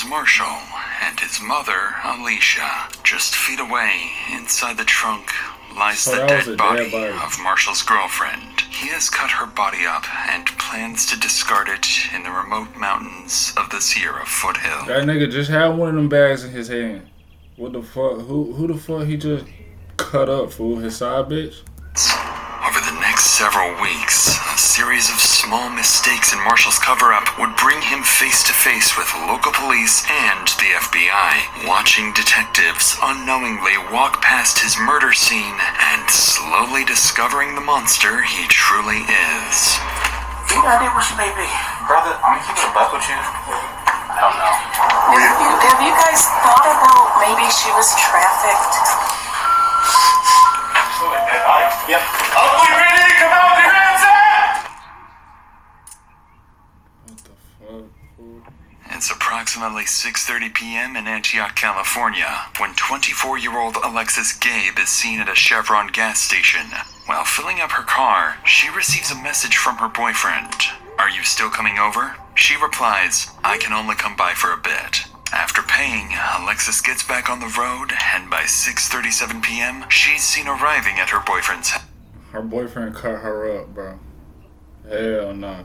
Marshall and his mother, Alicia. Just feet away, inside the trunk, lies the dead body of Marshall's girlfriend. He has cut her body up and plans to discard it in the remote mountains of the Sierra foothill. That nigga just had one of them bags in his hand. What the fuck? Who the fuck he just cut up, fool? His side bitch? Over the next several weeks, a series of small mistakes in Marshall's cover-up would bring him face to face with local police and the FBI. Watching detectives unknowingly walk past his murder scene and slowly discovering the monster he truly is. You got idea where she may be? Brother, I'm keeping a buck with you. I don't know. Have you guys thought about maybe she was trafficked? Yep. LAPD, come out with your hands up! What the fuck? It's approximately 6:30 p.m. in Antioch, California, when 24-year-old Alexis Gabe is seen at a Chevron gas station. While filling up her car, she receives a message from her boyfriend. "Are you still coming over?" She replies, "I can only come by for a bit." After paying, Alexis gets back on the road, and by 6:37 p.m., she's seen arriving at her boyfriend's house. Her boyfriend cut her up, bro. Hell nah.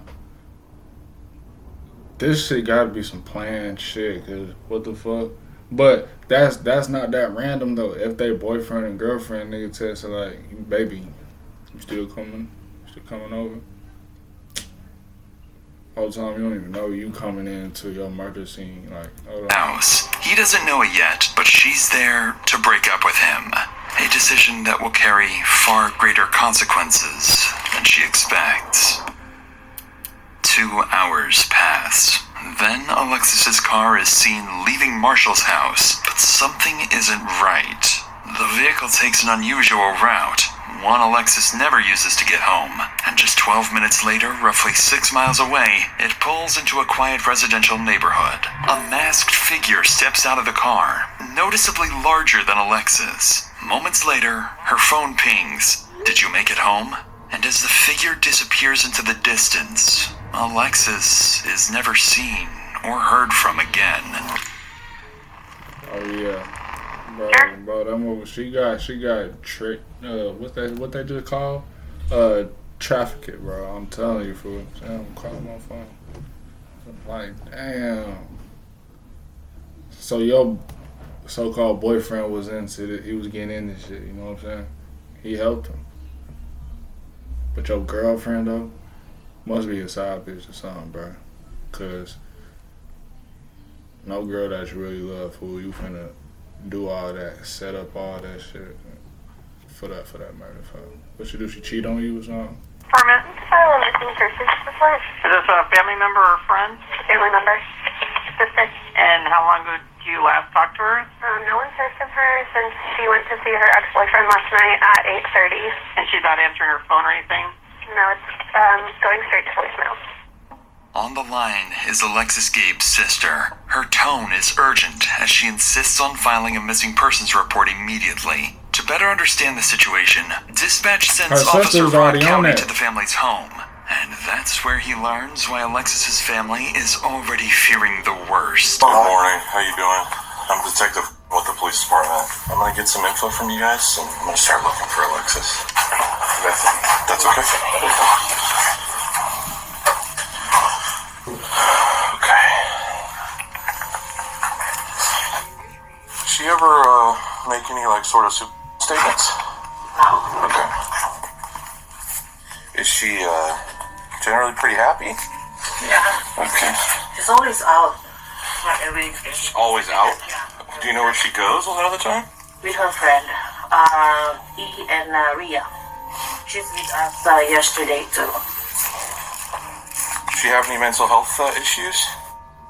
This shit gotta be some planned shit, cause what the fuck? But that's not that random though. If they boyfriend and girlfriend, nigga text her like, "Baby, you still coming? You still coming over?" Whole time you don't even know you coming into your murder scene. Like, hold on. House. He doesn't know it yet, but she's there to break up with him. A decision that will carry far greater consequences than she expects. 2 hours pass. Then Alexis's car is seen leaving Marshall's house, but something isn't right. The vehicle takes an unusual route, one Alexis never uses to get home, and just 12 minutes later, roughly 6 miles away, it pulls into a quiet residential neighborhood. A masked figure steps out of the car, noticeably larger than Alexis. Moments later, her phone pings, "Did you make it home?" And as the figure disappears into the distance, Alexis is never seen or heard from again. Oh yeah. Bro, that movie, she got tricked. What they just call? Traffic it, bro. I'm telling you, fool. I'm calling my phone. Like, damn. So your so-called boyfriend was into it. He was getting into shit. You know what I'm saying? He helped him. But your girlfriend though must be a side bitch or something, bro. Cause no girl that you really love, fool, you finna do all that, set up all that shit for that murder. What she do? She cheat on you or something? For a file a missing person report. Is this a family member or friend? Family member. Sister. And how long ago did you last talk to her? No one's heard from her since she went to see her ex-boyfriend last night at 8:30. And she's not answering her phone or anything? No, it's going straight to voicemail. On the line is Alexis Gabe's sister. Her tone is urgent as she insists on filing a missing persons report immediately. To better understand the situation, dispatch sends Officer Ron County to the family's home. And that's where he learns why Alexis's family is already fearing the worst. Good morning. How you doing? I'm a detective with the police department. I'm gonna get some info from you guys, and I'm gonna start looking for Alexis. That's okay. Okay. She ever make any like sort of statements? No. Okay. Is she generally pretty happy? Yeah. Okay. She's always out. Like every day. She's always out? Yeah. Do you know where she goes a lot of the time? With her friend, E and Ria. She's with us yesterday too. Does she have any mental health issues?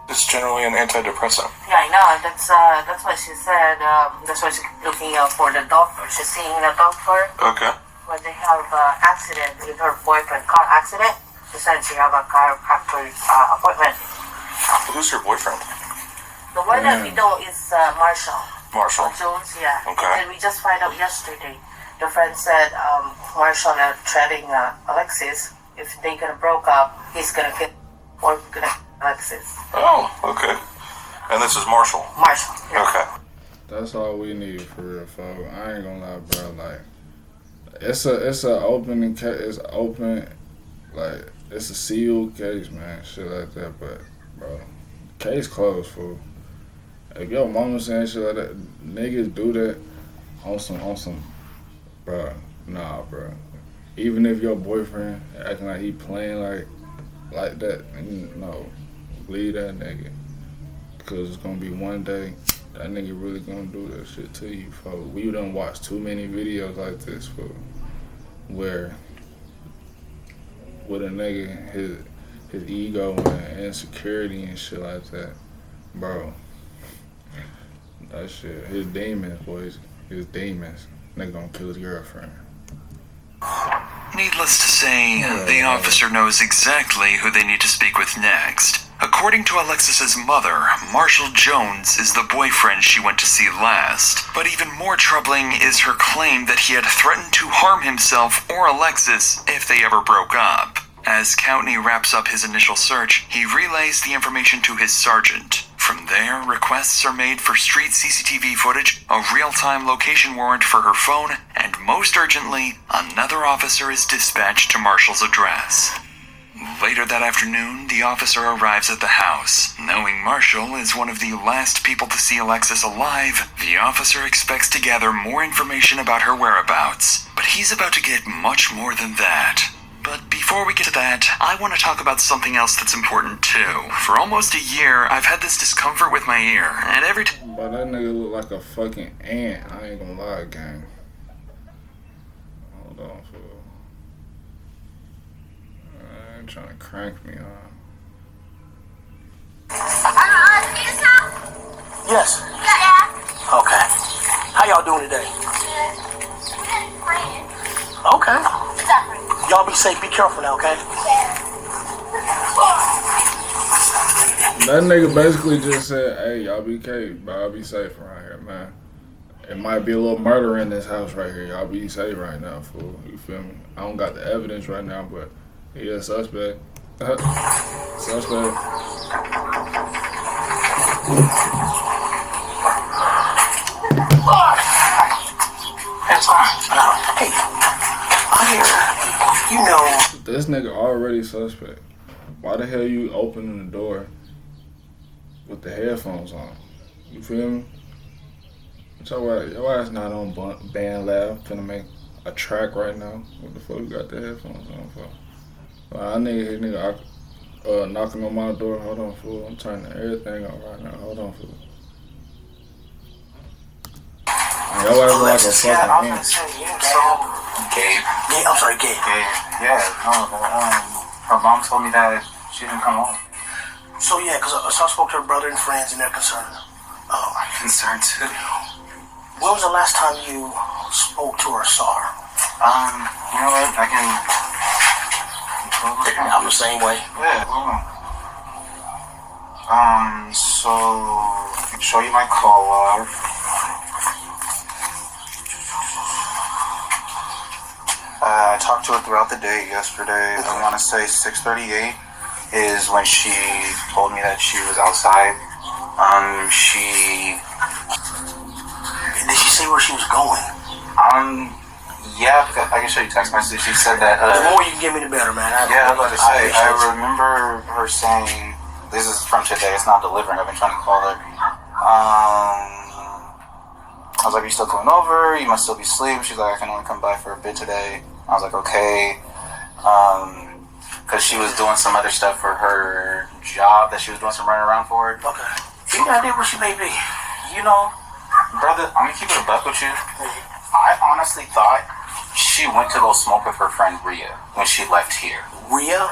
It's generally an antidepressant. Yeah, I know. That's what she said. That's why she's looking out for the doctor. She's seeing the doctor. Okay. When they have an accident with her boyfriend, car accident, she said she have a chiropractor's appointment. Who's your boyfriend? The one that we know is Marshall. Marshall? Jones, yeah. Okay. And we just found out yesterday. The friend said Marshall threatening Alexis. If they gonna broke up, he's gonna kill or gonna kill Alexis. Oh, okay. And this is Marshall. Marshall. Yeah. Okay. That's all we need for real, folks. I ain't gonna lie, bro. Like, it's a open case. It's open, like it's a sealed case, man. Shit like that, but bro, case closed, fool. If your mama saying shit like that, niggas do that on some, bro. Nah, bro. Even if your boyfriend acting like he playing like that, no, leave that nigga. Cause it's gonna be one day that nigga really gonna do that shit to you, folks. We done watched too many videos like this, folks, where with a nigga, his ego and insecurity and shit like that, bro. That shit, his demons, boys, his demons. Nigga gonna kill his girlfriend. Needless to say, the officer knows exactly who they need to speak with next. According to Alexis's mother, Marshall Jones is the boyfriend she went to see last. But even more troubling is her claim that he had threatened to harm himself or Alexis if they ever broke up. As Coutney wraps up his initial search, he relays the information to his sergeant. From there, requests are made for street CCTV footage, a real-time location warrant for her phone, and most urgently, another officer is dispatched to Marshall's address. Later that afternoon, the officer arrives at the house. Knowing Marshall is one of the last people to see Alexis alive, the officer expects to gather more information about her whereabouts. But he's about to get much more than that. But before we get to that, I want to talk about something else that's important too. For almost a year, I've had this discomfort with my ear, and every time... But that nigga look like a fucking ant. I ain't gonna lie, gang. Hold on, fool. I ain't trying to crank me on. Yes. Yeah. Okay. How y'all doing today? Okay. Y'all be safe. Be careful now, okay? That nigga basically just said, hey, y'all be safe around here, man. It might be a little murder in this house right here. Y'all be safe right now, fool. You feel me? I don't got the evidence right now, but he a suspect. Suspect. That's fine. Hey, I hear, you know. This nigga already suspect. Why the hell you opening the door with the headphones on? You feel me? Your ass not on band lab, finna make a track right now. What the fuck you got the headphones on for? I need his nigga knocking on my door. Hold on, fool. I'm turning everything on right now. Hold on, fool. Your ass like a fucking ant. Gabe. Yeah, I'm sorry, Gabe. Yeah, no, her mom told me that she didn't come home. So yeah, because I spoke to her brother and friends and they're concerned. I'm concerned too. When was the last time you spoke to her or saw her? You know what? I can... I'm the same way. Yeah, hold on. So... I can show you my call log. I talked to her throughout the day yesterday. I want to say 6:38 is when she told me that she was outside. Did she say where she was going? Yeah, I can show you text message. She said that. The more you can give me, the better, man. Yeah, I was about to say. I remember her saying, "This is from today. It's not delivering." I've been trying to call her. I was like, "Are you still coming over? You must still be asleep." She's like, "I can only come by for a bit today." I was like, "Okay," because she was doing some other stuff for her job that she was doing some running around for. Okay. You got idea where she may be? You know, brother, I'm gonna keep it a buck with you. I honestly thought she went to go smoke with her friend Rhea when she left here. Maria.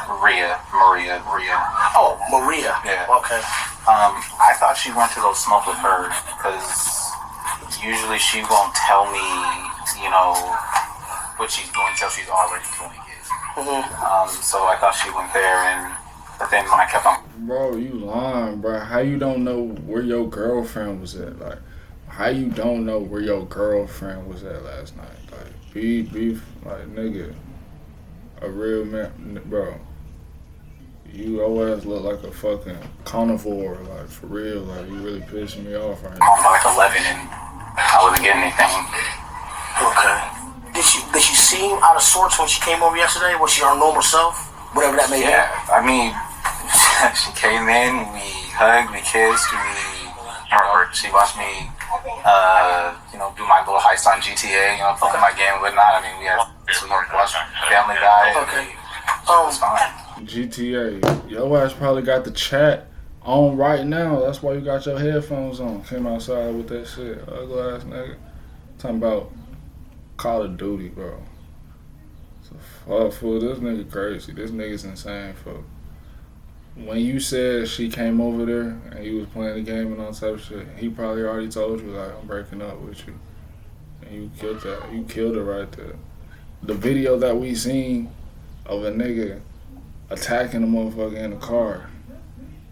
Oh, Maria. Yeah. Okay. I thought she went to go smoke with her because usually she won't tell me, you know, what she's doing until she's already doing it. So I thought she went there, but then when I kept on... Bro, you lying, bro. How you don't know where your girlfriend was at? Like, how you don't know where your girlfriend was at last night? Like, beef, like, nigga, a real man, bro. You always look like a fucking carnivore, like for real. Like you really pissing me off right now. I'm like 11 and I wasn't getting anything. Okay. Did she seem out of sorts when she came over yesterday? Was she her normal self? Whatever that may be. Yeah, I mean, she came in, we hugged, we kissed, she watched me, do my little heist on GTA, playing my game and whatnot. I mean, we watched Family Guy. Okay. It was fine. GTA, your ass probably got the chat on right now. That's why you got your headphones on. Came outside with that shit. Ugly ass nigga. Talking about Call of Duty, bro. So fuck, fool. This nigga crazy. This nigga's insane, fool. When you said she came over there and you was playing the game and all type of shit, he probably already told you, like, I'm breaking up with you. And you killed that. You killed it right there. The video that we seen of a nigga attacking a motherfucker in the car.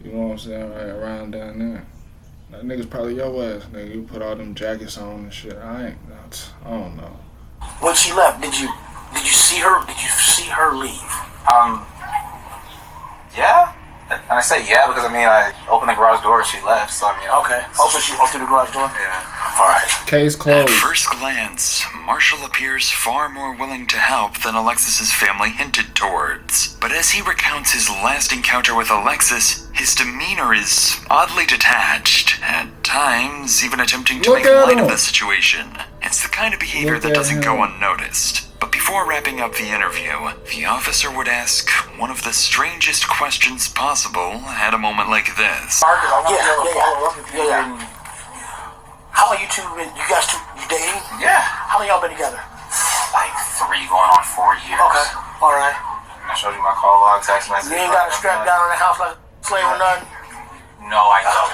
You know what I'm saying? Right around down there. That nigga's probably your ass, nigga. You put all them jackets on and shit. I don't know. When she left, did you see her? Did you see her leave? Yeah. And I say yeah because I opened the garage door and she left. So Okay. Also, she opened the garage door. Yeah. All right. Case At closed. first glance, Marshall appears far more willing to help than Alexis's family hinted towards. But as he recounts his last encounter with Alexis, his demeanor is oddly detached, at times even attempting to Look make at light of him. the situation. It's the kind of behavior Look that at doesn't go him. unnoticed. But before wrapping up the interview, the officer would ask one of the strangest questions possible at a moment like this. Yeah. How long you two been? You guys two dating? Yeah. How long y'all been together? Like 3 going on 4 years. Okay. All right. And I showed you my call log, text message. You ain't got a strap down in the house like a slave or nothing. No, I don't.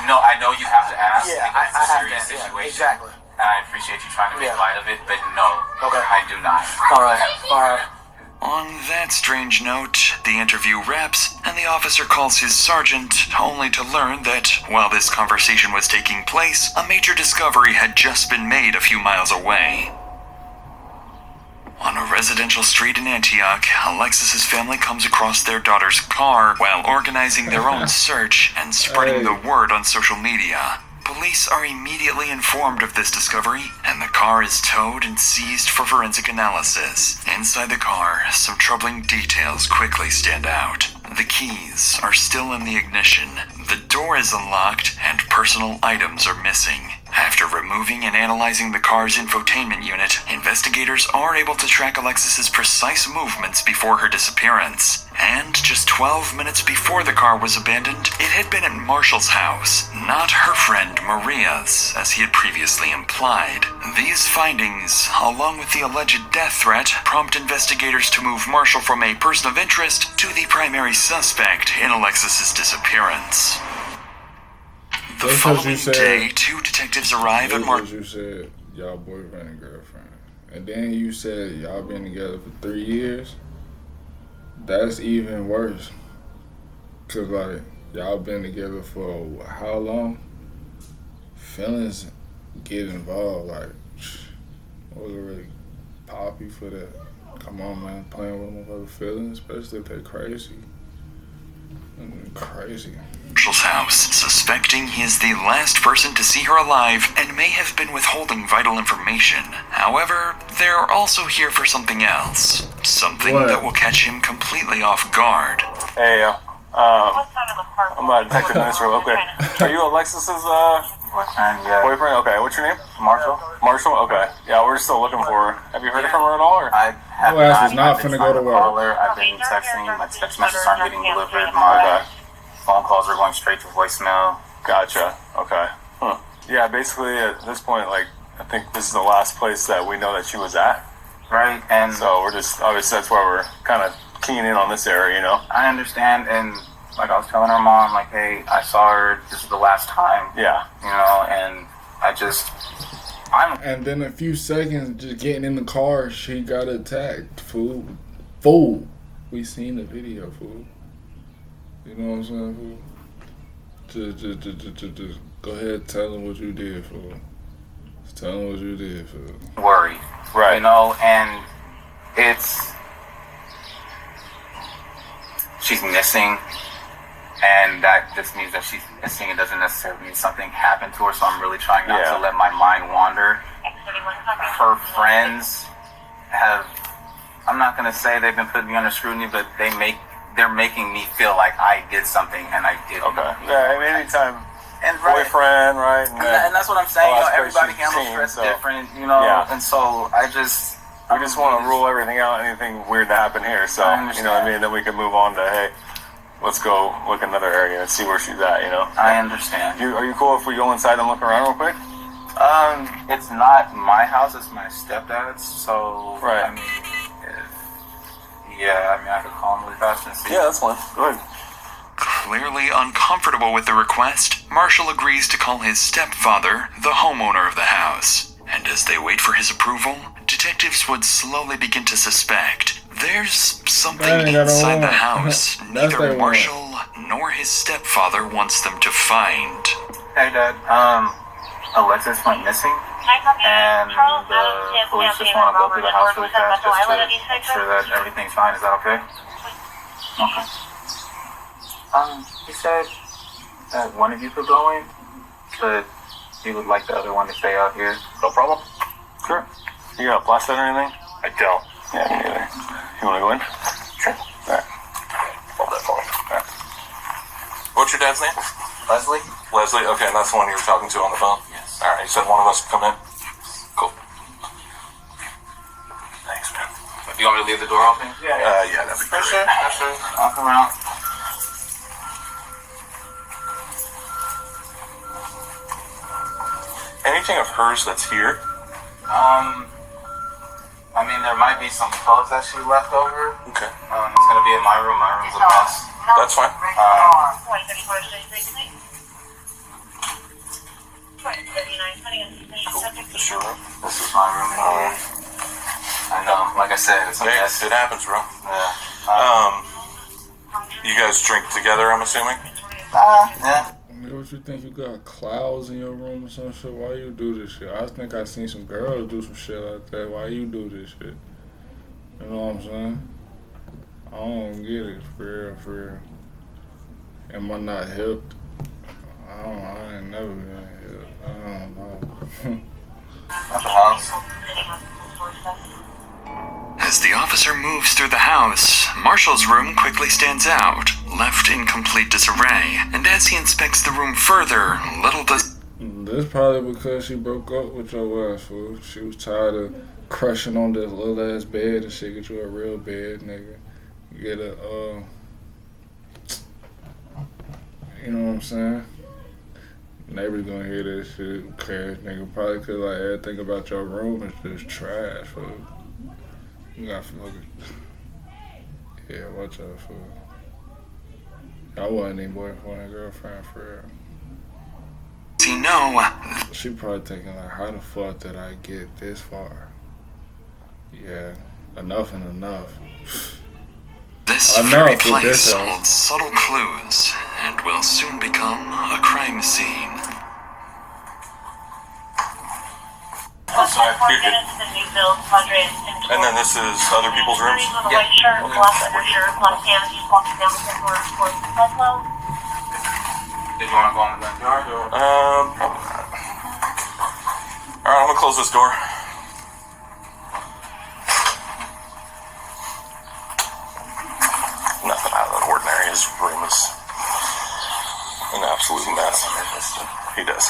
No, I know you have to ask. Yeah, because it's a I have serious that. Yeah, situation. exactly. And I appreciate you trying to make Yeah. light of it, but no. Okay. I do not. All right. All right. On that strange note, the interview wraps, and the officer calls his sergeant, only to learn that, while this conversation was taking place, a major discovery had just been made a few miles away. On a residential street in Antioch, Alexis's family comes across their daughter's car while organizing their own search and spreading the word on social media. Police are immediately informed of this discovery, and the car is towed and seized for forensic analysis. Inside the car, some troubling details quickly stand out. The keys are still in the ignition, the door is unlocked, and personal items are missing. After removing and analyzing the car's infotainment unit, investigators are able to track Alexis's precise movements before her disappearance. And just 12 minutes before the car was abandoned, it had been at Marshall's house, not her friend Maria's, as he had previously implied. These findings, along with the alleged death threat, prompt investigators to move Marshall from a person of interest to the primary suspect in Alexis's disappearance. The Just as following you said- day, two detectives arrive at Just as you said, y'all boyfriend and girlfriend. And then you said y'all been together for 3 years. That's even worse. Cause like, y'all been together for how long? Feelings get involved, like, wasn't really poppy for that. Come on, man, playing with motherfucking feelings, especially if they crazy. Crazy. Marshall's house, suspecting he is the last person to see her alive and may have been withholding vital information. However, they're also here for something else. Something What? that will catch him completely off guard. Hey, I'm a detective in this room. Okay. Are you Alexis's Yeah. boyfriend? Okay. What's your name? Marshall? Marshall? Okay. Yeah, we're still looking for her. Have you heard from her at all? Or? I have Your ass is not I've been finna trying go to work. call her. I've been texting. My text messages aren't getting delivered. My phone calls are going straight to voicemail. Gotcha. Okay. Huh. Yeah, basically at this point, like, I think this is the last place that we know that she was at. Right? And So we're just, obviously that's why we're kind of keying in on this area, you know? I understand. And like I was telling her mom, like, hey, I saw her. This is the last time. Yeah. And I'm And then a few seconds, just getting in the car, she got attacked. Fool. We seen the video, fool. You know what I'm saying, fool? Just go ahead, tell them what you did, fool. Just tell them what you did, fool. worried. Right. And she's missing, and that just means that she's missing. It doesn't necessarily mean something happened to her, so I'm really trying not to let my mind wander. Her friends have, I'm not going to say they've been putting me under scrutiny, but they're making me feel like I did something and I didn't. Okay. Yeah, anytime. And boyfriend, right? And that's what I'm saying. You know, everybody handles stress different, you know. Yeah. And so I just want to rule everything out, anything weird to happen here. So, you know what I mean? Then we can move on to, hey, let's go look another area and see where she's at, you know? I understand. Are you cool if we go inside and look around real quick? It's not my house, it's my stepdad's, so, right. I mean, I could call him really fast and see. Yeah, that's fine. Go ahead. Clearly uncomfortable with the request, Marshall agrees to call his stepfather the homeowner of the house. And as they wait for his approval, detectives would slowly begin to suspect there's something inside the house neither Marshall nor his stepfather wants them to find. Hey, Dad. Alexis went missing, and the police just want to go through the house really fast just to make sure that everything's fine. Is that okay? Okay. He said that one of you could go in, but he would like the other one to stay out here. No problem. Sure. You got a flashlight or anything? I don't. Yeah, me neither. You want to go in? Sure. All right. Hold that for me. All right. What's your dad's name? Leslie? Leslie, okay, and that's the one you were talking to on the phone? Yes. All right, you said one of us would come in? Cool. Thanks, man. Do you want me to leave the door open? Yeah, that'd be great. Sure. I'll come around. Anything of hers that's here? I mean, there might be some clothes that she left over. Okay. It's gonna be in my room. My room's a mess. That's fine. This is your room. This is my room in here. I know. Like I said, it's a mess. It happens, bro. Yeah. You guys drink together, I'm assuming? Yeah. What you think, you got clouds in your room or some shit? Why you do this shit? I think I seen some girls do some shit like that. Why you do this shit? You know what I'm saying? I don't get it, for real. Am I not hipped? I ain't never been hipped. I don't know. At the house. As the officer moves through the house, Marshall's room quickly stands out, left in complete disarray, and as he inspects the room further, little does... This probably because she broke up with your ass, fool. She was tired of crushing on this little ass bed and shit. Get you a real bed, nigga. Get a, you know what I'm saying? Neighbors gonna hear this shit. Who cares, nigga? Probably cause like everything about your room is just trash, fool. You got fucking... Yeah, watch out, fool. I wasn't any boyfriend and girlfriend for real. No. She probably thinking like, how the fuck did I get this far? Yeah, enough and enough. This very place holds subtle clues and will soon become a crime scene. I'm sorry, you're good. And then this is other people's rooms? Yeah. Did you want to go in the backyard or? Probably not. Alright, I'm gonna close this door. Nothing out of the ordinary. His room is an absolute mess. He does.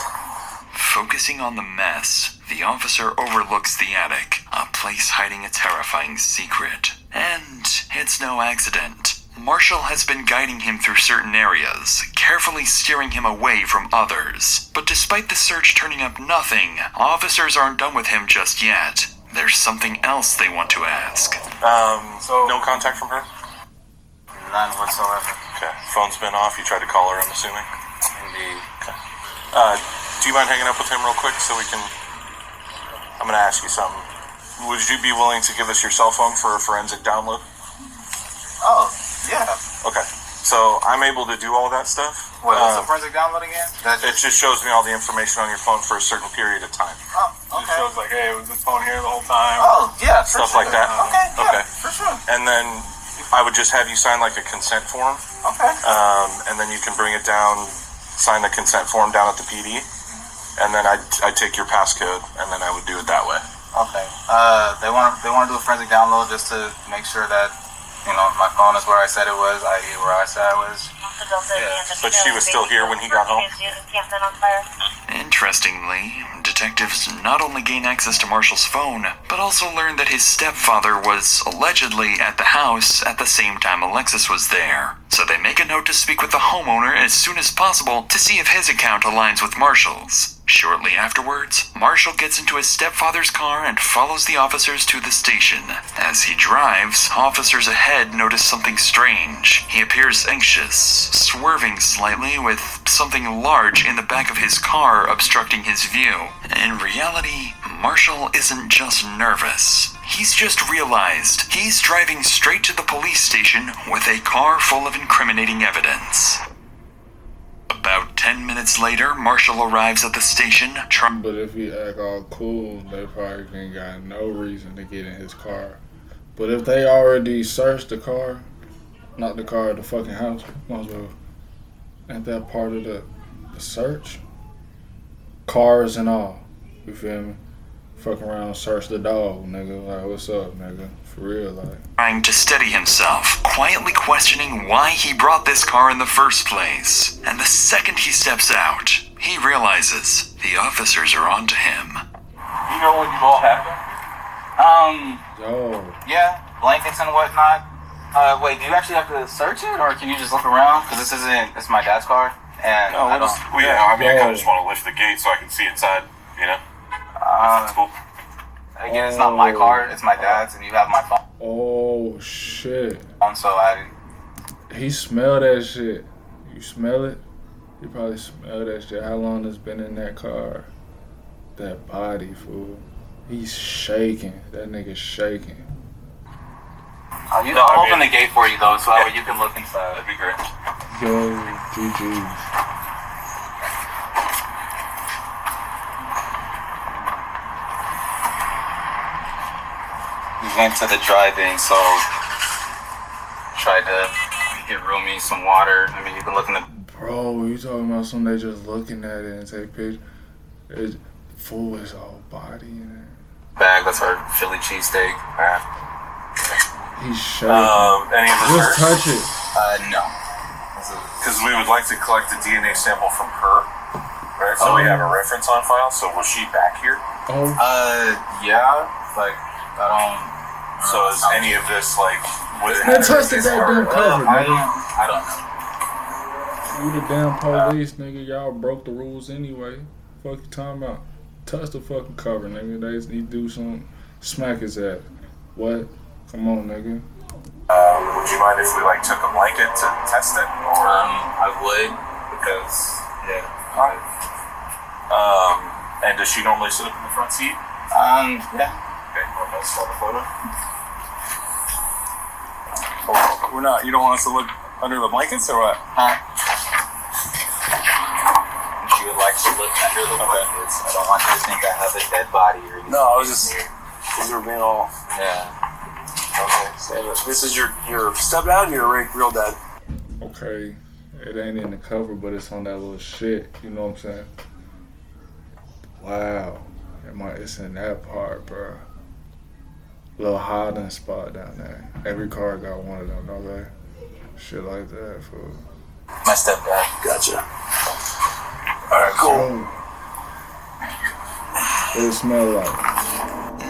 Focusing on the mess, the officer overlooks the attic, a place hiding a terrifying secret. And it's no accident. Marshall has been guiding him through certain areas, carefully steering him away from others. But despite the search turning up nothing, officers aren't done with him just yet. There's something else they want to ask. So no contact from her? None whatsoever. Okay. Phone's been off. You tried to call her, I'm assuming? Indeed. Okay. Do you mind hanging up with him real quick so we can... I'm going to ask you something. Would you be willing to give us your cell phone for a forensic download? Oh, yeah. Okay. So I'm able to do all that stuff. What's the forensic download again? It just shows me all the information on your phone for a certain period of time. Oh, okay. It shows like, hey, was this phone here the whole time? Oh, yeah, Stuff like that. Okay, yeah, Okay. for sure. And then I would just have you sign like a consent form. Okay. And then you can bring it down, sign the consent form down at the PD, and then I'd take your passcode, and then I would do it that way. Okay. They want to do a forensic download just to make sure that, my phone is where I said it was, i.e. where I said I was. But she was still here when he got home? Interestingly, detectives not only gain access to Marshall's phone, but also learn that his stepfather was allegedly at the house at the same time Alexis was there. So they make a note to speak with the homeowner as soon as possible to see if his account aligns with Marshall's. Shortly afterwards, Marshall gets into his stepfather's car and follows the officers to the station. As he drives, officers ahead notice something strange. He appears anxious, swerving slightly with something large in the back of his car obstructing his view. In reality, Marshall isn't just nervous. He's just realized he's driving straight to the police station with a car full of incriminating evidence. About 10 minutes later, Marshall arrives at the station. But if he act all cool, they probably ain't got no reason to get in his car. But if they already searched the car, not the car at the fucking house, might as well. Ain't that part of the search? Cars and all. You feel me? Fuck around and search the dog, nigga. Like, what's up, nigga? For real, like. Trying to steady himself, quietly questioning why he brought this car in the first place. And the second he steps out, he realizes the officers are onto him. You know what you all happened? Yo. Yeah, blankets and whatnot. Wait, do you actually have to search it, or can you just look around? Because it's my dad's car, and No, I kind of just want to lift the gate so I can see inside, That's cool. Again, it's not my car, it's my dad's, and you have my phone. Oh, shit. So He smelled that shit. You smell it? You probably smell that shit. How long it's been in that car? That body, fool. He's shaking. That nigga's shaking. I'll open the gate for you, though, so that way you can look inside. That'd be great. Yo, GG's. We went to the drive-in, so tried to get Rumi some water. I mean, you can look in the... Bro, you talking about something they just looking at it and take pictures? It's full his whole body in it. bag. That's our Philly cheesesteak. He's shaking. Any of the Just touch it. No. Because we would like to collect a DNA sample from her, right? So we have a reference on file. So was she back here? Oh. Yeah. Like, I don't. So is any of this like? Man, touch the goddamn cover, nigga. I don't know. You the damn police, nigga. Y'all broke the rules anyway. Fuck you talking about? Touch the fucking cover, nigga. They just need to do something. Smack his ass. What? Come on, nigga. Would you mind if we like took a blanket to test it? Or I would, because yeah. And does she normally sit up in the front seat? Yeah. Okay, well, let's start the photo. Oh, we're not. You don't want us to look under the blankets or what? She would like to look under the blankets. I don't want you to think I have a dead body or anything. No, I was just. Because we're being all. Yeah. Okay. So this is your stepdad or your real dad? Okay. It ain't in the cover, but it's on that little shit. You know what I'm saying? Wow. It's in that part, bro. Little hiding spot down there. Every car got one of them, okay? Shit like that, fool. My stepdad. Gotcha. Alright, cool. What does it smell like?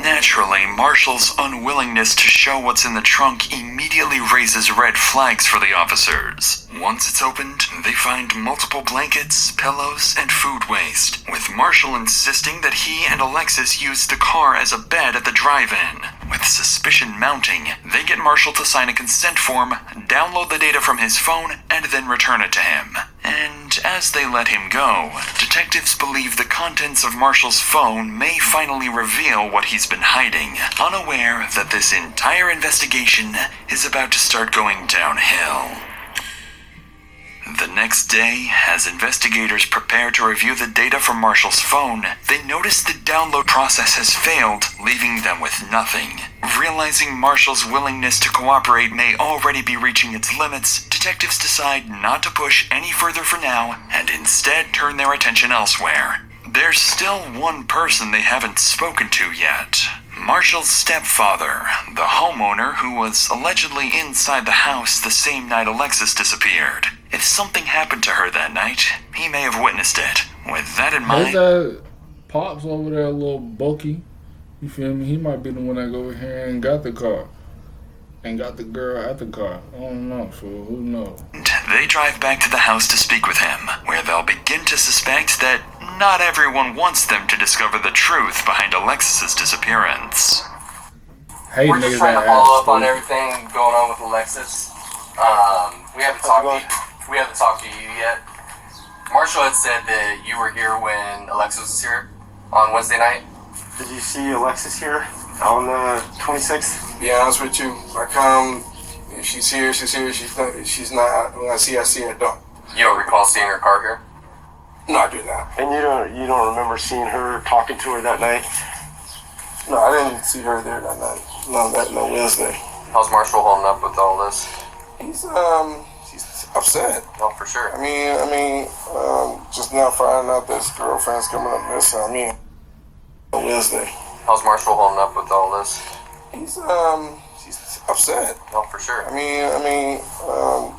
Naturally, Marshall's unwillingness to show what's in the trunk immediately raises red flags for the officers. Once it's opened, they find multiple blankets, pillows, and food waste, with Marshall insisting that he and Alexis used the car as a bed at the drive-in. With suspicion mounting, they get Marshall to sign a consent form, download the data from his phone, and then return it to him. And as they let him go, detectives believe the contents of Marshall's phone may finally reveal what he's been hiding, unaware that this entire investigation is about to start going downhill. The next day, as investigators prepare to review the data from Marshall's phone, they notice the download process has failed, leaving them with nothing. Realizing Marshall's willingness to cooperate may already be reaching its limits, detectives decide not to push any further for now and instead turn their attention elsewhere. There's still one person they haven't spoken to yet. Marshall's stepfather, the homeowner who was allegedly inside the house the same night Alexis disappeared. If something happened to her that night, he may have witnessed it. With that in mind... That Pops over there a little bulky. You feel me? He might be the one that go over here and got the car. And got the girl at the car. I don't know, fool. Who knows? They drive back to the house to speak with him, where they'll begin to suspect that not everyone wants them to discover the truth behind Alexis's disappearance. Hey, we're just trying to follow up on everything going on with Alexis. We haven't talked to you yet. Marshall had said that you were here when Alexis was here on Wednesday night. Did you see Alexis here on the 26th? Be honest with you, I come. If she's here, she's here. She's not. When I see her, I don't. You don't recall seeing her car here? No, I do not. And you don't remember seeing her, talking to her that night? No, I didn't see her there that night. No Wednesday. How's Marshall holding up with all this? He's upset. Oh, for sure. I mean, just now finding out that his girlfriend's coming up missing. On Wednesday. How's Marshall holding up with all this? He's upset. Oh, for sure. I mean,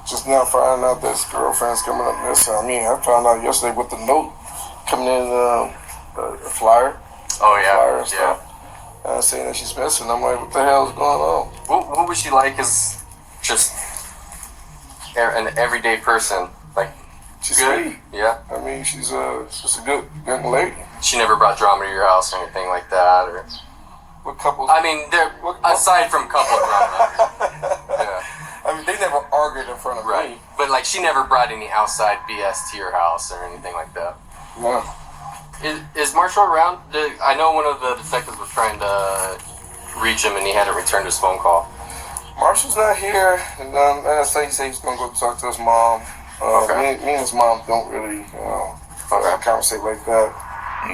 just now finding out that his girlfriend's coming up missing. I found out yesterday with the note coming in, the flyer. Oh yeah. Flyer and stuff. Saying that she's missing. I'm like, what the hell is going on? What was she like as just an everyday person? Like, she's good? Sweet. Yeah. I mean, she's just a good young lady. She never brought drama to your house or anything like that, or what couples? I mean, aside from couple drama. Yeah. I mean, they never argued in front of me. But like, she never brought any outside BS to your house or anything like that. No. Is Marshall around? I know one of the detectives was trying to reach him and he hadn't returned his phone call. Marshall's not here, and he said he's gonna go talk to his mom. Okay. Me and his mom don't really, conversate like that.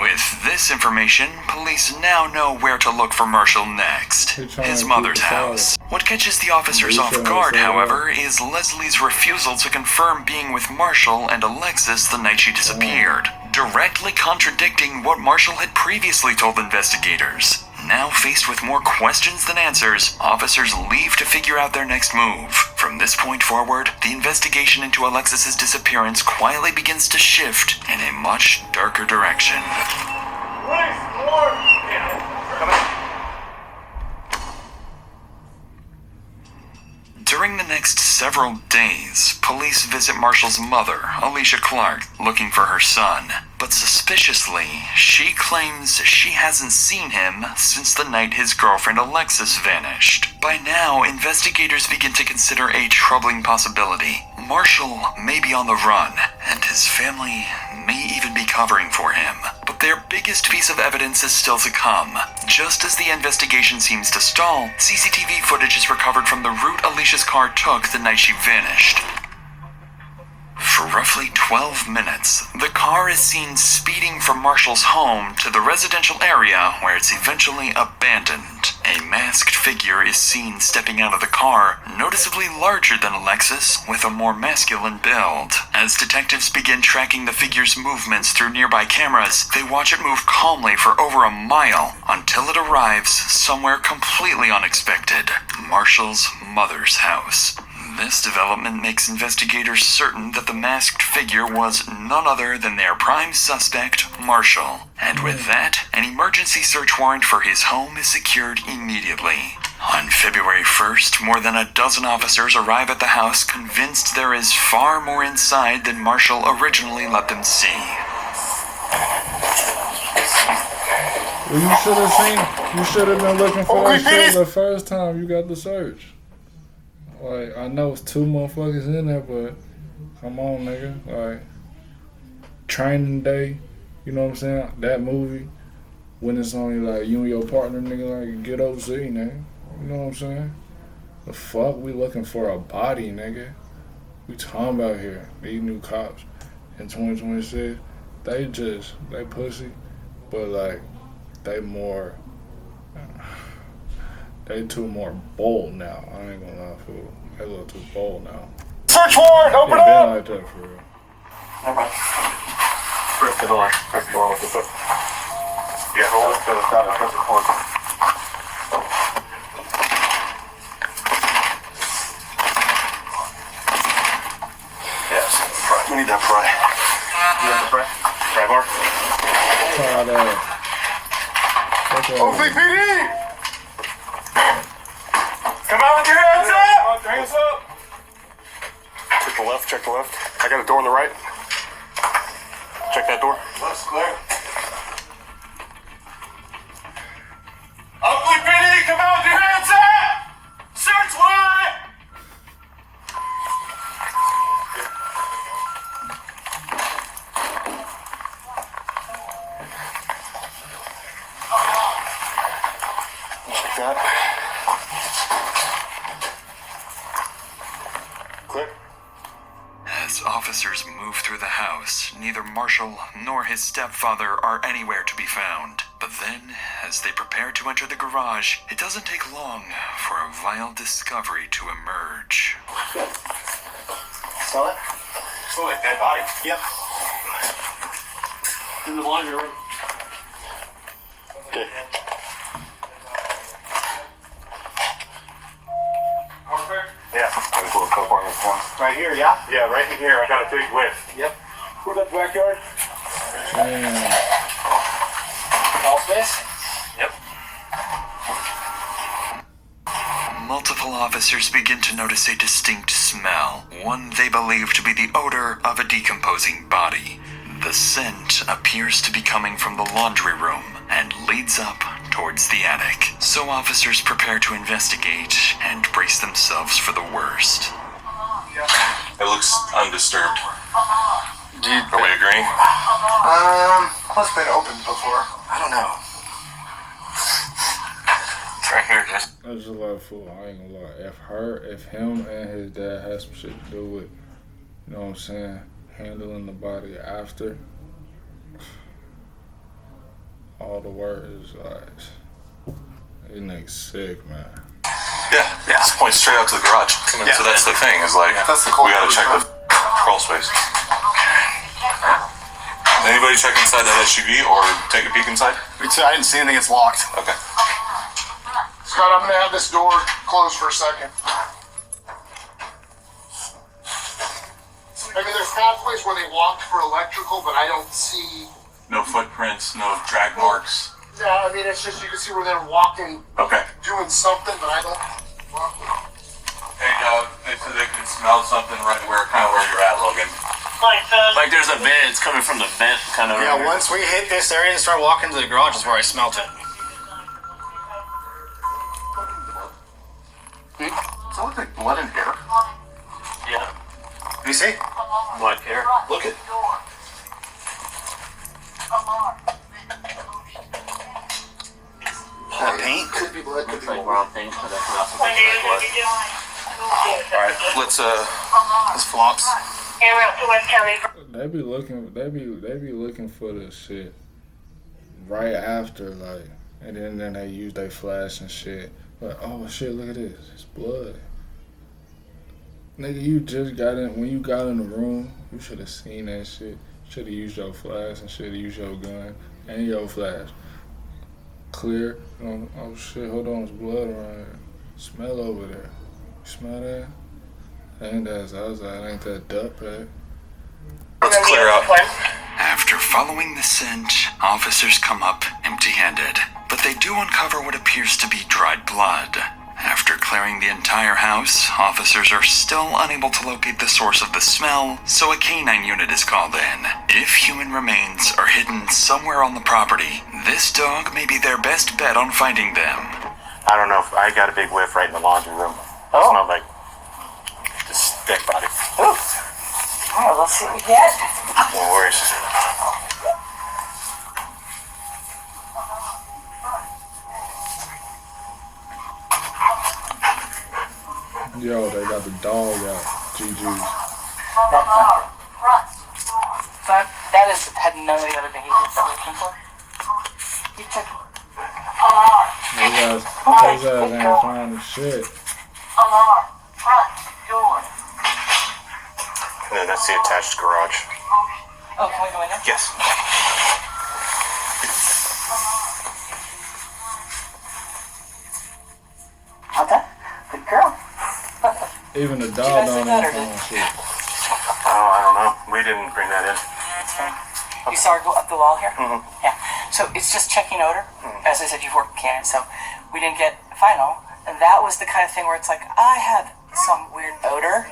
With this information, police now know where to look for Marshall next. His mother's house. What catches the officers off guard, however, is Leslie's refusal to confirm being with Marshall and Alexis the night she disappeared, directly contradicting what Marshall had previously told investigators. Now faced with more questions than answers, officers leave to figure out their next move. From this point forward, the investigation into Alexis's disappearance quietly begins to shift in a much darker direction. During the next several days, police visit Marshall's mother, Alicia Clark, looking for her son. But suspiciously, she claims she hasn't seen him since the night his girlfriend Alexis vanished. By now, investigators begin to consider a troubling possibility. Marshall may be on the run, and his family may even be covering for him. But their biggest piece of evidence is still to come. Just as the investigation seems to stall, CCTV footage is recovered from the route Alicia's car took the night she vanished. For roughly 12 minutes, the car is seen speeding from Marshall's home to the residential area where it's eventually abandoned. A masked figure is seen stepping out of the car, noticeably larger than Alexis, with a more masculine build. As detectives begin tracking the figure's movements through nearby cameras, they watch it move calmly for over a mile until it arrives somewhere completely unexpected: Marshall's mother's house. This development makes investigators certain that the masked figure was none other than their prime suspect, Marshall. And with that, an emergency search warrant for his home is secured immediately. On February 1st, more than a dozen officers arrive at the house convinced there is far more inside than Marshall originally let them see. Well, you should have seen. You should have been looking for that shit the first time you got the search. Like, I know it's two motherfuckers in there, but come on, nigga. Like, Training Day, you know what I'm saying? That movie, when it's only like you and your partner, nigga, like, get overseas, nigga. You know what I'm saying? The fuck? We looking for a body, nigga. We talking about here. These new cops in 2026, they pussy, but like they too more bold now. I ain't gonna lie, fool. They a little too bold now. Search warrant, open They been up! like that for real. Press the door. Press the door with the foot. Yeah, hold it to the side and press the corner. Yes. We need that fry. You have the fry? Fry bar? Try that. OCPD! Come out with your hands up! Come on, your hands up! Check the left, check the left. I got a door on the right. Check that door. That's clear. Oakley PD, come out with your hands up! Search warrant! Check that. Clear. As officers move through the house, neither Marshall nor his stepfather are anywhere to be found. But then, as they prepare to enter the garage, it doesn't take long for a vile discovery to emerge. Smell it? Smell like dead body? Yep. In the laundry room. Okay. Yeah. Got a little cup on this one. Right here, yeah? Yeah, right in here. I got a big whiff. Yep. Where's that backyard? Damn. All space? Yep. Multiple officers begin to notice a distinct smell, one they believe to be the odor of a decomposing body. The scent appears to be coming from the laundry room and leads up towards the attic. So officers prepare to investigate and brace themselves for the worst. It looks undisturbed. Dude. Are we agreeing? It's been opened before. I don't know. It's right here, just. I just love fool. I ain't gonna lie. If him and his dad had some shit to do with, you know what I'm saying, handling the body after, all the words, like, these niggas sick, man. Yeah. It's points straight out to the garage. Yeah. So that's the thing, is like, That's the we gotta check the crawl space. Anybody check inside that SUV or take a peek inside? I didn't see anything. It's locked. Okay. Scott, I'm gonna have this door closed for a second. I mean, there's pathways where they walked for electrical, but I don't see. No footprints, no drag marks. Yeah, I mean, it's just you can see where they're walking, Okay. doing something, but I don't. Hey, they said they could smell something right where you're at, Logan. Like there's a vent. It's coming from the vent, kind of. Yeah. Once we hit this area and start walking to the garage, is where I smelt it. Does that look like blood and hair? Yeah. Let me see. Black hair. Look at. That paint. Could be blood, could be Like more. raw paint. But that can also be blood. All right, let's This flops. They be looking for the shit right after, like, and then they use their flash and shit. But oh shit, look at this, it's blood. Nigga, you just got in. When you got in the room, you should have seen that shit. Should have used your flash and should have used your gun and your flash. Clear. Oh shit, hold on, there's blood around here. Smell over there. You smell that? Ain't that outside? Ain't that duck pack? let's clear out. After following the scent, officers come up empty-handed, but they do uncover what appears to be dried blood. After clearing the entire house, officers are still unable to locate the source of the smell, so a canine unit is called in. If human remains are hidden somewhere on the property, this dog may be their best bet on finding them. I don't know. If I got a big whiff right in the laundry room. It smelled like this dead body. Oh, let's see what we get. No worries. Yo, they got the dog out. GG's. That's not good. But that had none of the other behaviors that we're looking for. You took. His ass ain't finding shit. Alarm. Front door. And then that's the attached garage. Oh, can we go in there? Yes. Okay. Good girl. Even the dog don't even find shit. Oh, I don't know. We didn't bring that in. You saw her go up the wall here? Mm-hmm. Yeah. So it's just checking odor. As I said, you've worked with cannons, so we didn't get final. And that was the kind of thing where it's like, I have some weird odor,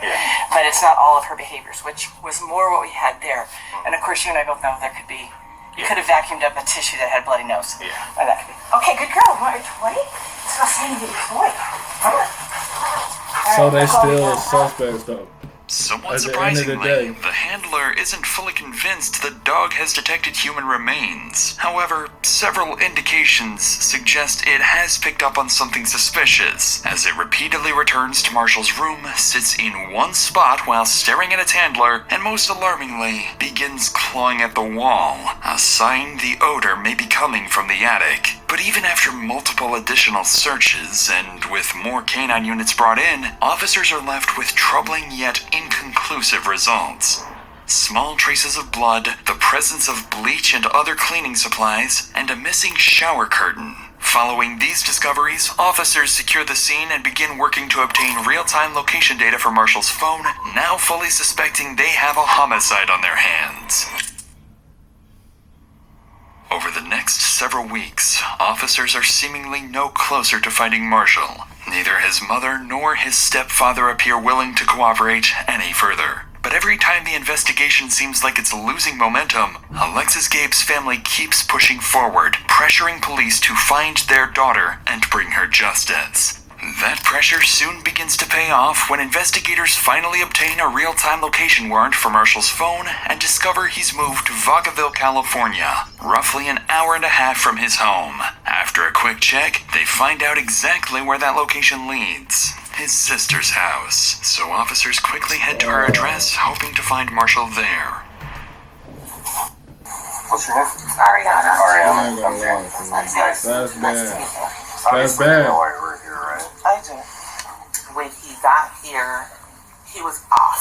but it's not all of her behaviors, which was more what we had there. And of course, you and I both know there could be, you could have vacuumed up a tissue that had bloody nose. Yeah. Or that could be. Okay, good girl. You want your toy? It's not saying to get your toy. So they still suspects though. Somewhat At the end of the surprisingly, day. the handler isn't fully convinced the dog has detected human remains. However, several indications suggest it has picked up on something suspicious, as it repeatedly returns to Marshall's room, sits in one spot while staring at its handler, and most alarmingly, begins clawing at the wall, a sign the odor may be coming from the attic. But even after multiple additional searches, and with more canine units brought in, officers are left with troubling yet inconclusive results. Small traces of blood, the presence of bleach and other cleaning supplies, and a missing shower curtain. Following these discoveries, officers secure the scene and begin working to obtain real-time location data for Marshall's phone, now fully suspecting they have a homicide on their hands. Over the next several weeks, officers are seemingly no closer to finding Marshall. Neither his mother nor his stepfather appear willing to cooperate any further. But every time the investigation seems like it's losing momentum, Alexis Gabe's family keeps pushing forward, pressuring police to find their daughter and bring her justice. That pressure soon begins to pay off when investigators finally obtain a real-time location warrant for Marshall's phone and discover he's moved to Vacaville, California, roughly an hour and a half from his home. After a quick check, they find out exactly where that location leads. His sister's house. So officers quickly head to her address, hoping to find Marshall there. What's your name? Ariana. I ain't gonna lie, fool. That's bad. That's bad. I do. When he got here, he was off.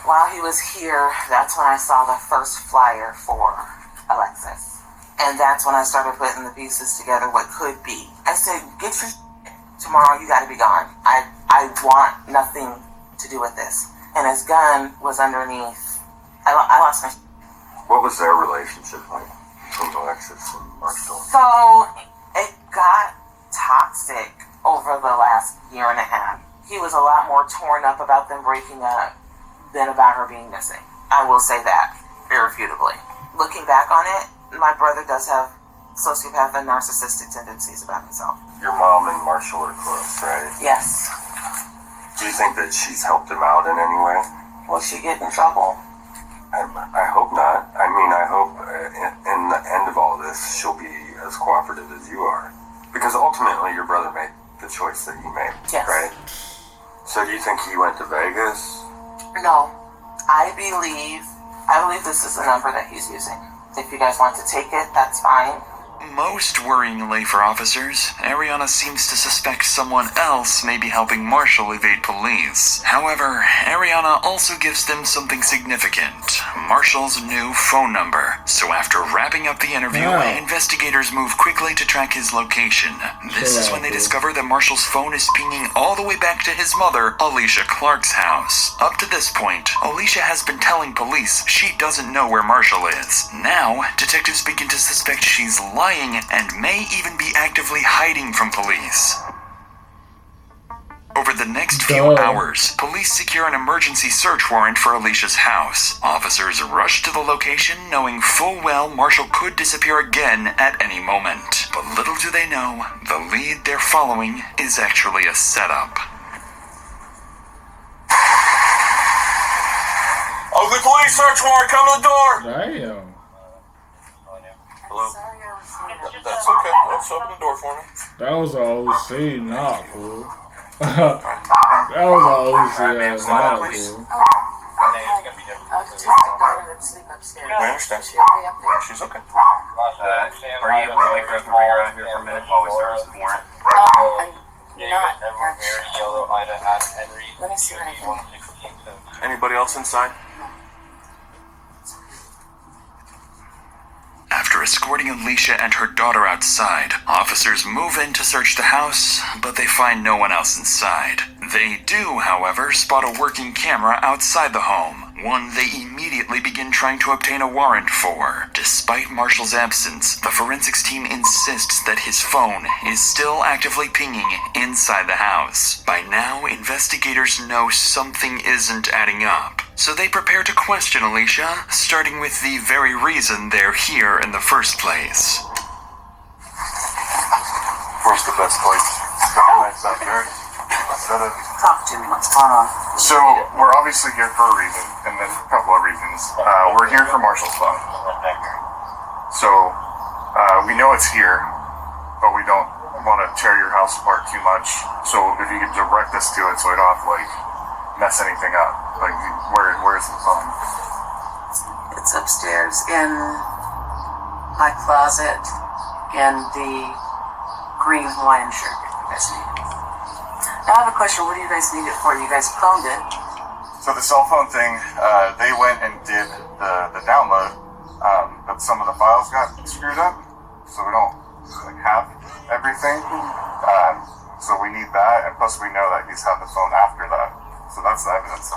While he was here, that's when I saw the first flyer for Alexis. And that's when I started putting the pieces together, what could be. I said, get your tomorrow, you gotta be gone. I want nothing to do with this. And his gun was underneath. I lost my. What was their relationship like between Alexis and Marshall? So it got toxic over the last year and a half. He was a lot more torn up about them breaking up than about her being missing. I will say that, irrefutably. Looking back on it, my brother does have sociopath and narcissistic tendencies about himself. Your mom and Marshall are close, right? Yes. Do you think that she's helped him out in any way? Will she get in trouble? I hope not. I mean, I hope in the end of all this, she'll be as cooperative as you are. Because ultimately, your brother made the choice that he made, yes. Right? So do you think he went to Vegas? No. I believe this is the number that he's using. If you guys want to take it, that's fine. Most worryingly for officers, Ariana seems to suspect someone else may be helping Marshall evade police. However, Ariana also gives them something significant, Marshall's new phone number. So after wrapping up the interview, investigators move quickly to track his location. This is when they discover that Marshall's phone is pinging all the way back to his mother, Alicia Clark's house. Up to this point, Alicia has been telling police she doesn't know where Marshall is. Now, detectives begin to suspect she's lying and may even be actively hiding from police. Over the next few hours, police secure an emergency search warrant for Alicia's house. Officers rush to the location knowing full well Marshall could disappear again at any moment. But little do they know, the lead they're following is actually a setup. Ugly police search warrant, come to the door! Damn. Hello? That's okay. Let's open the door for me. That was a OC knock, fool. That was a OC ass knock, fool. Just my daughter that sleep upstairs. I understand. She'll be up there. She's okay. Are you able to wake her up and bring her out here for a minute while we service the warrant? I'm not. Let me see what I can. Anybody else inside? After escorting Alicia and her daughter outside, officers move in to search the house, but they find no one else inside. They do, however, spot a working camera outside the home, one they immediately begin trying to obtain a warrant for. Despite Marshall's absence, the forensics team insists that his phone is still actively pinging inside the house. By now, investigators know something isn't adding up. So they prepare to question Alicia, starting with the very reason they're here in the first place. Where's the best place? Nice out there. Talk to me. What's going on? So, we're obviously here for a reason, and then a couple of reasons. We're here for Marshall's phone. So, we know it's here, but we don't want to tear your house apart too much. So, if you could direct us to it so we don't have to, mess anything up. Where's the phone? It's upstairs in my closet in the green Hawaiian shirt that you guys need. Now I have a question. What do you guys need it for? You guys cloned it. So the cell phone thing, they went and did the download, but some of the files got screwed up, so we don't have everything. So we need that, and plus we know that he's had the phone after that. So that's the evidence.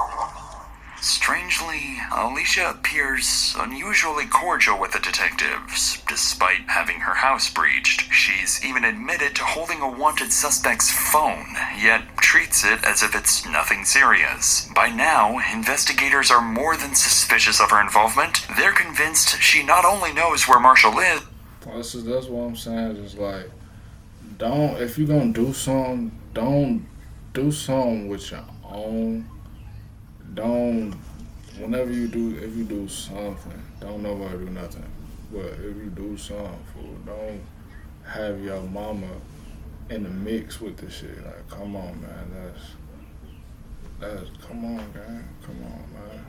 Strangely, Alicia appears unusually cordial with the detectives. Despite having her house breached, she's even admitted to holding a wanted suspect's phone, yet treats it as if it's nothing serious. By now, investigators are more than suspicious of her involvement. They're convinced she not only knows where Marshall is. That's what I'm saying. Is if you're gonna do something, don't do something with your own. Whenever you do something, don't nobody do nothing. But if you do something, don't have your mama in the mix with the shit. Come on, man. Come on, man. Come on, man.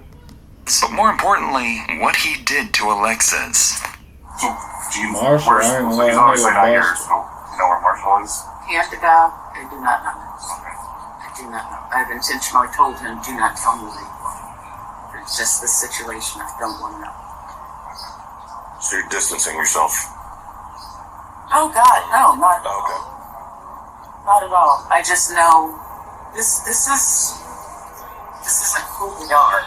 But more importantly, what he did to Alexis. So, do you Marshall, he's obviously not here, so you know where Marshall is? He has to go. I do not know. I do not know. I've intentionally told him, do not tell me where you are. It's just the situation. I don't want to know. So you're distancing yourself? Oh, God, no, not at all. Okay. Not at all. I just know this isn't who we are.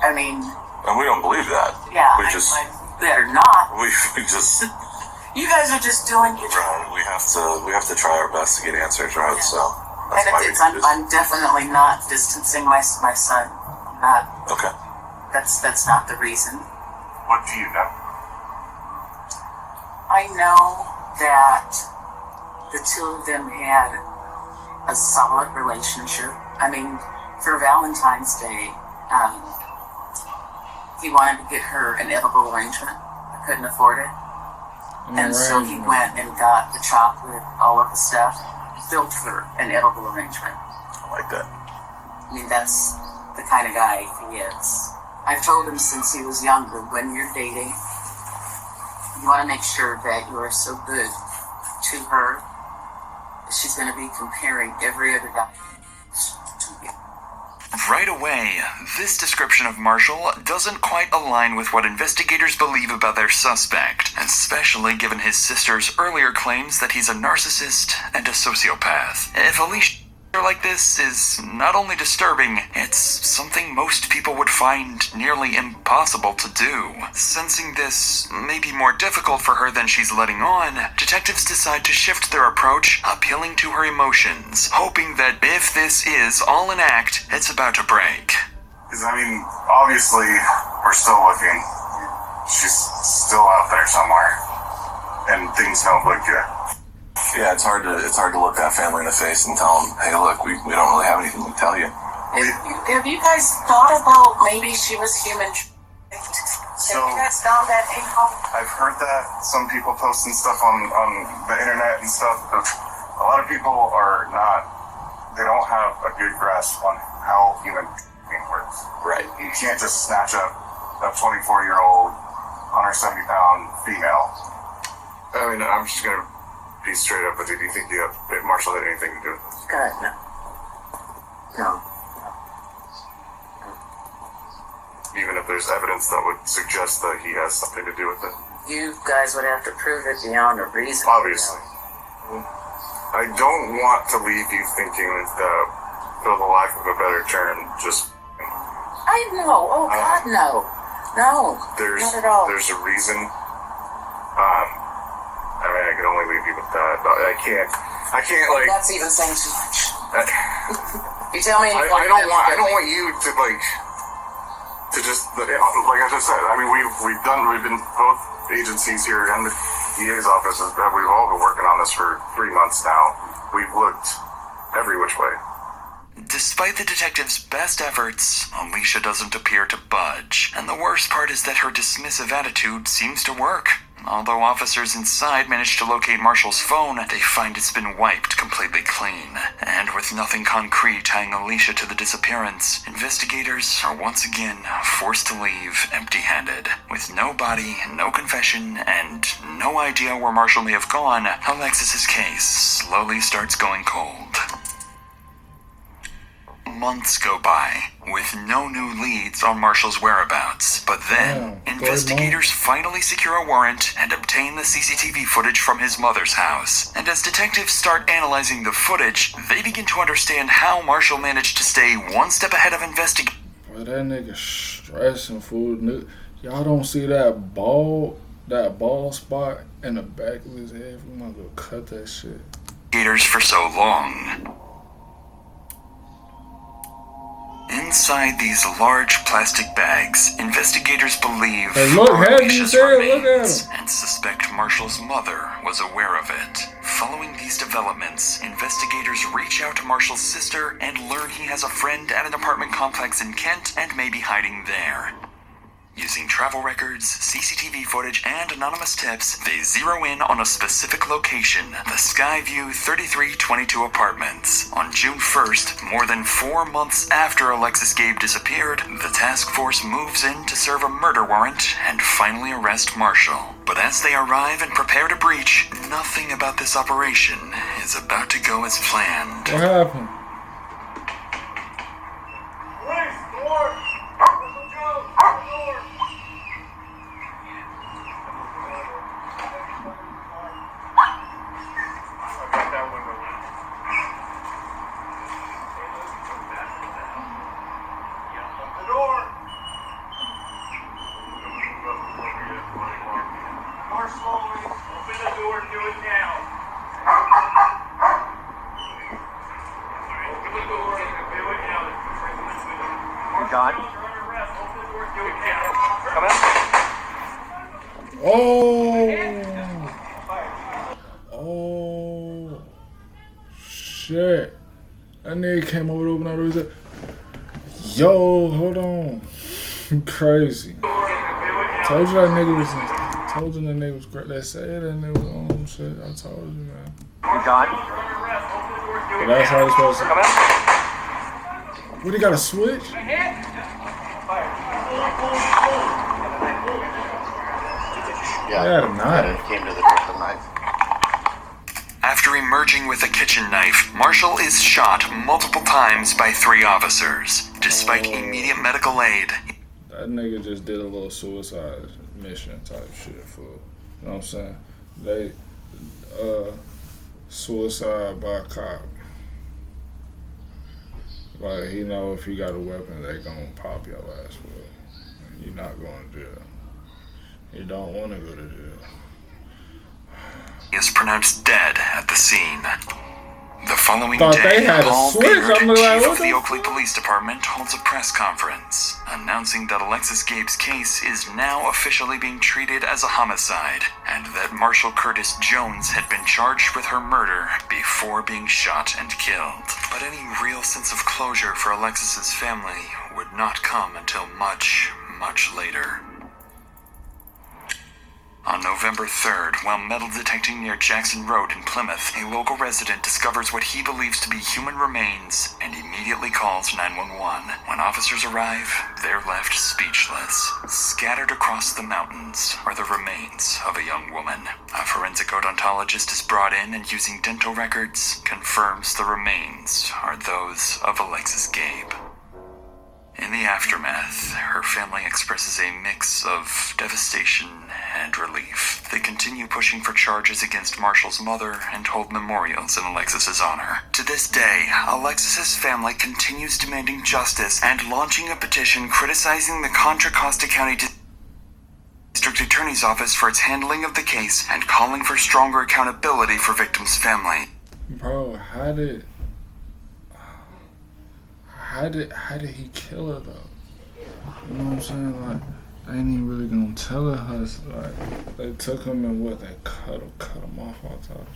I mean... And we don't believe that. Yeah, I better not. We just... You guys are just doing your job. Right, we have to try our best to get answers, right? Yeah. So that's And I'm definitely not distancing my son. Not. Okay. That's not the reason. What do you know? I know that the two of them had a solid relationship. I mean, for Valentine's Day, he wanted to get her an edible arrangement. I couldn't afford it. And so he went and got the chocolate, all of the stuff, built her an edible arrangement. I like that. I mean, that's the kind of guy he is. I've told him since he was younger, when you're dating, you want to make sure that you are so good to her that she's going to be comparing every other guy to you. Right away, this description of Marshall doesn't quite align with what investigators believe about their suspect, especially given his sister's earlier claims that he's a narcissist and a sociopath. If Alicia like this is not only disturbing, it's something most people would find nearly impossible to do. Sensing this may be more difficult for her than she's letting on, detectives decide to shift their approach, appealing to her emotions, hoping that if this is all an act, it's about to break. Because, I mean, obviously, we're still looking. She's still out there somewhere. And things don't look good. Yeah, it's hard to look that family in the face and tell them, hey, look, we don't really have anything to tell you. Have you guys thought about maybe she was human? So, have you guys found that angle? I've heard that some people posting stuff on the internet and stuff, but a lot of people are not, they don't have a good grasp on how human being works. alternatives. Right. You can't just snatch up a 24-year-old, 170-pound female. I mean, I'm just gonna be straight up with you. Do you think Marshall had anything to do with this? God, no. No. Even if there's evidence that would suggest that he has something to do with it? You guys would have to prove it beyond a reason. Obviously. I don't want to leave you thinking that, for the lack of a better term, just... I know. Oh, God, no. No. Not at all. There's a reason. I mean, I can only leave you with that, but I can't like... That's even saying too much. You tell me... I don't want you to, like... To just, like I just said, I mean, we've been, both agencies here and the DA's office, we've all been working on this for 3 months now. We've looked every which way. Despite the detective's best efforts, Alicia doesn't appear to budge. And the worst part is that her dismissive attitude seems to work. Although officers inside manage to locate Marshall's phone, they find it's been wiped completely clean. And with nothing concrete tying Alicia to the disappearance, investigators are once again forced to leave empty-handed. With no body, no confession, and no idea where Marshall may have gone, Alexis's case slowly starts going cold. Months go by, with no new leads on Marshall's whereabouts. But then, investigators finally secure a warrant and obtain the CCTV footage from his mother's house. And as detectives start analyzing the footage, they begin to understand how Marshall managed to stay one step ahead of investigators. Boy, that nigga stressing, fool. Y'all don't see that bald spot in the back of his head? We might go cut that shit. For so long. Inside these large plastic bags, investigators believe Alicia's remains and suspect Marshall's mother was aware of it. Following these developments, investigators reach out to Marshall's sister and learn he has a friend at an apartment complex in Kent and may be hiding there. Using travel records, CCTV footage, and anonymous tips, they zero in on a specific location, the Skyview 3322 apartments. On June 1st, more than 4 months after Alexis Gabe disappeared, the task force moves in to serve a murder warrant and finally arrest Marshall. But as they arrive and prepare to breach, nothing about this operation is about to go as planned. What happened? Oh, shit. That nigga came over to open up the door. Yo, hold on. Crazy. Told you that nigga was great. They said that nigga was on some shit. I told you, man. You done? But that's how it's supposed to come out. What, he got a switch? Yeah, knife. Came to the knife. After emerging with a kitchen knife, Marshall is shot multiple times by 3 officers. Despite immediate medical aid, that nigga just did a little suicide mission type shit, fool. You know what I'm saying? They, suicide by a cop. Like, he know if he got a weapon, they gonna pop your ass, fool. You're not going to jail. You don't want to go to jail. he is pronounced dead at the scene. The following Thought day, they had a Paul switch. Beard, I'm like, chief what of the the Oakley Police Department, holds a press conference announcing that Alexis Gabe's case is now officially being treated as a homicide and that Marshall Curtis Jones had been charged with her murder before being shot and killed. But any real sense of closure for Alexis's family would not come until much, much later. On November 3rd, while metal detecting near Jackson Road in Plymouth, a local resident discovers what he believes to be human remains and immediately calls 911. When officers arrive, they're left speechless. Scattered across the mountains are the remains of a young woman. A forensic odontologist is brought in and, using dental records, confirms the remains are those of Alexis Gabe. In the aftermath, her family expresses a mix of devastation and relief. They continue pushing for charges against Marshall's mother and hold memorials in Alexis's honor. To this day, Alexis's family continues demanding justice and launching a petition criticizing the Contra Costa County District Attorney's Office for its handling of the case and calling for stronger accountability for victims' family. Bro, how did he kill her though? You know what I'm saying? Like, they ain't even really gonna tell her. Like, they took him and what? They cut him off all times.